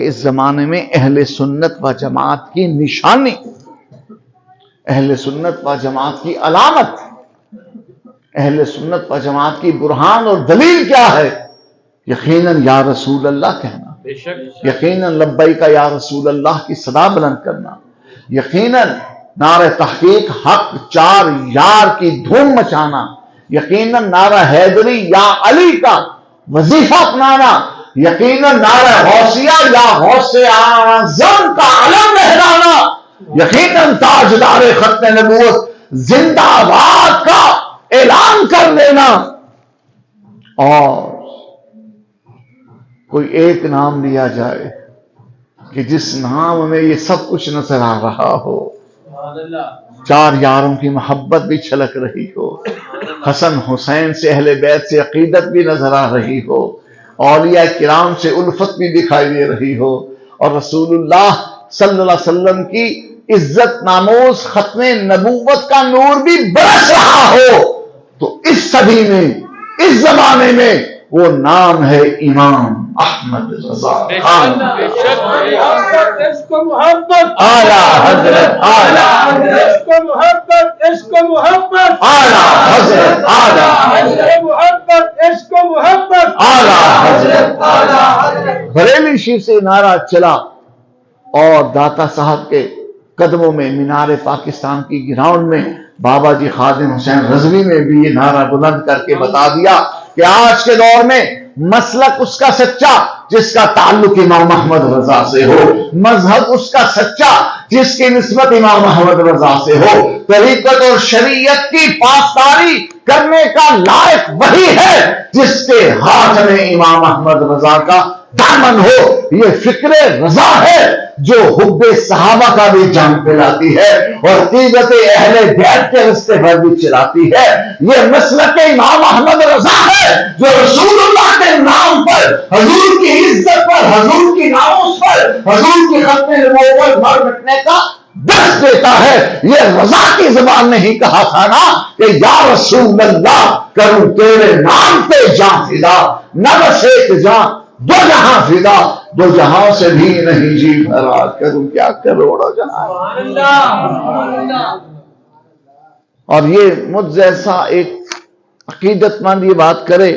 اس زمانے میں اہل سنت و جماعت کی نشانی، اہل سنت و جماعت کی علامت، اہل سنت و جماعت کی برہان اور دلیل کیا ہے؟ یقیناً یا رسول اللہ کہنا، یقیناً لبیک یا رسول اللہ کی صدا بلند کرنا، یقیناً نعرہ تحقیق حق چار یار کی دھوم مچانا، یقیناً نعرہ حیدری یا علی کا وظیفہ اپنانا، یقیناً نعرہ غوثیہ یا غوث اعظم کا علم لہرانا، یقیناً تاجدار ختم نبوت زندہ آباد کا اعلان کر لینا، اور کوئی ایک نام لیا جائے کہ جس نام میں یہ سب کچھ نظر آ رہا ہو، چار یاروں کی محبت بھی چھلک رہی ہو، حسن حسین سے اہل بیت سے عقیدت بھی نظر آ رہی ہو، اولیاء کرام سے الفت بھی دکھائی دے رہی ہو، اور رسول اللہ صلی اللہ علیہ وسلم کی عزت ناموز ختم نبوت کا نور بھی برس رہا ہو، تو اس صدی میں، اس زمانے میں وہ نام ہے امام احمد رضا خان۔ عشق و محبت، اعلیٰ حضرت، اعلیٰ عشق و محبت، عشق و محبت، اعلیٰ حضرت، اعلیٰ عشق و محبت، عشق و محبت، اعلیٰ حضرت۔ بریلی شیف سے نعرہ چلا اور داتا صاحب کے قدموں میں مینار پاکستان کی گراؤنڈ میں بابا جی خادم حسین رضوی نے بھی یہ نعرہ بلند کر کے بتا دیا کہ آج کے دور میں مسلک اس کا سچا جس کا تعلق امام احمد رضا سے ہو، مذہب اس کا سچا جس کی نسبت امام احمد رضا سے ہو، طریقت اور شریعت کی پاسداری کرنے کا لائق وہی ہے جس کے ہاتھ میں امام احمد رضا کا دامن ہو۔ یہ فکر رضا ہے جو حب صحابہ کا بھی جان پلاتی ہے اور عقیدت اہل بیت کے رستے پر بھی چلاتی ہے۔ یہ مسلک امام احمد رضا ہے جو رسول اللہ کے نام پر، حضور کی عزت پر، حضور کی ناموس پر، حضور کی ختم نبوت پر مر مٹنے کا درس دیتا ہے۔ یہ رضا کی زبان نے ہی کہا تھا نا کہ یا رسول اللہ کروں تیرے نام پہ جان فدا، نہ بس ایک جان دو جہاں فدا، دو جہاں سے بھی نہیں جی بھرا، کروں کیا کروڑوں جہاں۔ اور یہ مجھ جیسا ایک عقیدت مند یہ بات کرے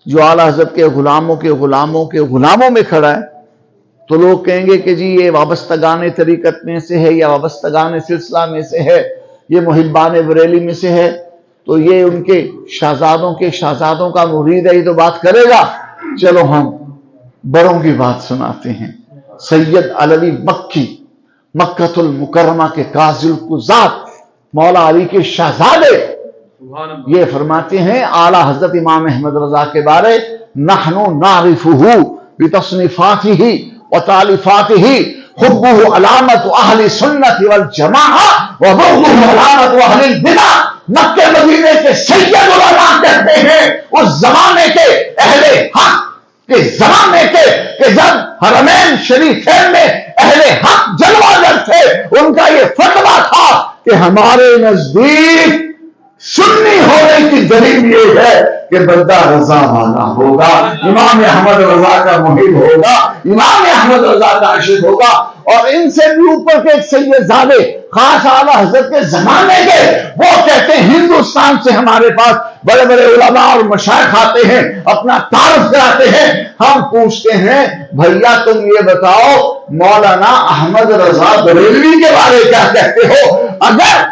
جو اعلیٰ حضرت کے غلاموں کے غلاموں کے غلاموں میں کھڑا ہے، تو لوگ کہیں گے کہ جی یہ وابستگان طریقت میں سے ہے یا وابستگان سلسلہ میں سے ہے، یہ محبان بریلی میں سے ہے، تو یہ ان کے شہزادوں کا مرید ہے، یہ تو بات کرے گا۔ چلو ہم بڑوں کی بات سناتے ہیں۔ سید علوی مکی، مکہ المکرمہ کے قاضی القضات، مولا علی کے شہزادے، یہ فرماتے ہیں اعلیٰ حضرت امام احمد رضا کے بارے، نحن نعرفہ بتصنیفاتہ وتالیفاتہ، حبہ علامت اہل سنت والجماعہ وبغضہ علامت اہل البدع۔ مکہ مدینے کے سید علماء کہتے ہیں اس زمانے کے اہل حق کے زمانے کے کہ جب حرمین شریفین میں اہل حق جلوہ گر تھے، ان کا یہ فتویٰ تھا کہ ہمارے نزدیک سنی ہونے کی دلیل یہ ہے کہ بندہ رضا والا ہوگا، امام احمد رضا کا محب ہوگا، امام احمد رضا کا عاشق ہوگا۔ اور ان سے بھی اوپر کے ایک سید زادے خاص اعلیٰ حضرت کے زمانے کے، وہ کہتے ہیں ہندوستان سے ہمارے پاس بڑے بڑے علماء اور مشائخ آتے ہیں، اپنا تعارف کراتے ہیں۔ ہم پوچھتے ہیں بھیا تم یہ بتاؤ مولانا احمد رضا بریلوی کے بارے کیا کہتے ہو؟ اگر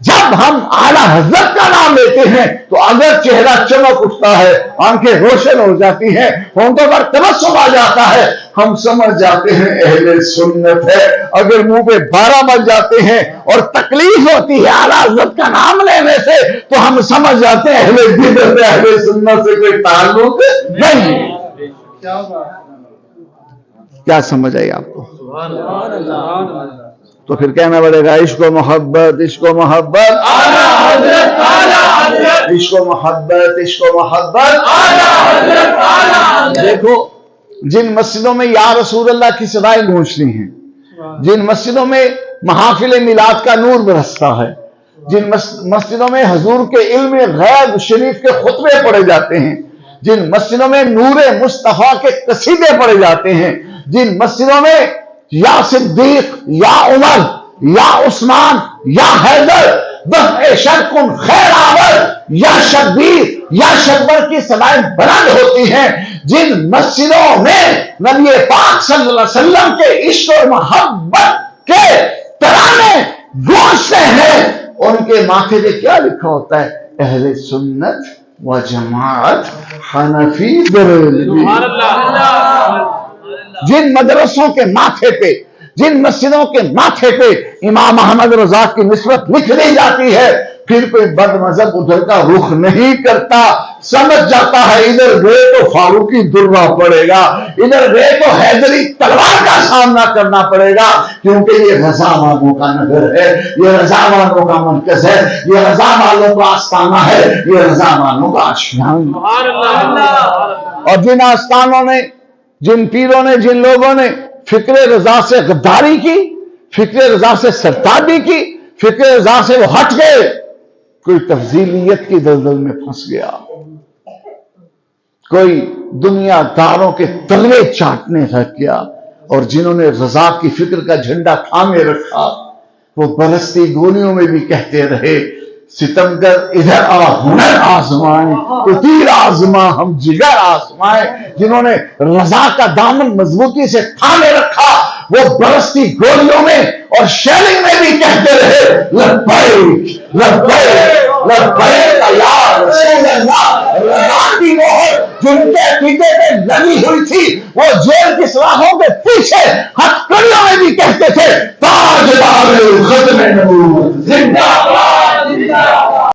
جب ہم اعلیٰ حضرت کا نام لیتے ہیں تو اگر چہرہ چمک اٹھتا ہے، آنکھیں روشن ہو جاتی ہیں، ہونٹوں پر تبسم آ جاتا ہے، ہم سمجھ جاتے ہیں اہل سنت ہے۔ اگر منہ پہ 12 بج جاتے ہیں اور تکلیف ہوتی ہے اعلیٰ حضرت کا نام لینے سے تو ہم سمجھ جاتے ہیں اہل بدعت ہے، اہل سنت سے کوئی تعلق نہیں۔ کیا سمجھ آئی آپ کو؟ تو پھر کہنا پڑے گا عشق و محبت، عشق و محبت، اعلیٰ حضرت، اعلیٰ حضرت، عشق و محبت، عشق و محبت، اعلیٰ حضرت، اعلیٰ حضرت۔ دیکھو جن مسجدوں میں یا رسول اللہ کی صدائیں گونجتی ہیں، جن مسجدوں میں محافل میلاد کا نور برستا ہے، جن مسجدوں میں حضور کے علم غیب شریف کے خطبے پڑھے جاتے ہیں، جن مسجدوں میں نور مصطفیٰ کے قصیدے پڑھے جاتے ہیں، جن مسجدوں میں یا صدیق یا عمر یا عثمان یا حیدر دفع شرکن خیر آور یا شبیر یا شبر کی صدائیں بلند ہوتی ہیں، جن مسجدوں میں نبی پاک صلی اللہ علیہ وسلم کے عشق اور محبت کے ترانے گونجتے ہیں، ان کے ماتھے پہ کیا لکھا ہوتا ہے؟ اہل سنت و جماعت حنفی بریلوی۔ جن مدرسوں کے ماتھے پہ، جن مسجدوں کے ماتھے پہ امام احمد رضا کی نسبت لکھ دی جاتی ہے، پھر کوئی بد مذہب ادھر کا رخ نہیں کرتا، سمجھ جاتا ہے ادھر گئے تو فاروقی درہ پڑے گا، ادھر گئے تو حیدری تلوار کا سامنا کرنا پڑے گا، کیونکہ یہ رضا والوں کا نگر ہے، یہ رضا والوں کا مرکز ہے، یہ رضا والوں کا آستانہ ہے، یہ رضا والوں کا آشیان۔ اور جن آستانوں نے، جن پیروں نے، جن لوگوں نے فکر رضا سے غداری کی، فکر رضا سے سرتابی کی، فکر رضا سے وہ ہٹ گئے، کوئی تفضیلیت کی دلدل میں پھنس گیا، کوئی دنیا داروں کے تلوے چاٹنے لگ گیا، اور جنہوں نے رضا کی فکر کا جھنڈا تھامے رکھا وہ برستی گولیوں میں بھی کہتے رہے ستمگر ادھر آ ہنر آزمائیں، تو تیر آزما ہم جگر آزمائیں۔ جنہوں نے رضا کا دامن مضبوطی سے تھامے رکھا وہ برستی گولیوں میں اور شیلنگ میں بھی کہتے رہے لبیک لبیک لبیک یا رسول اللہ۔ رضا کی مہر جن کے عقیدے پہ لگی ہوئی تھی وہ جیل کی سلاخوں کے پیچھے ہتھ کڑیوں میں بھی کہتے تھے تاجدار ختم نبوت زندہ باد۔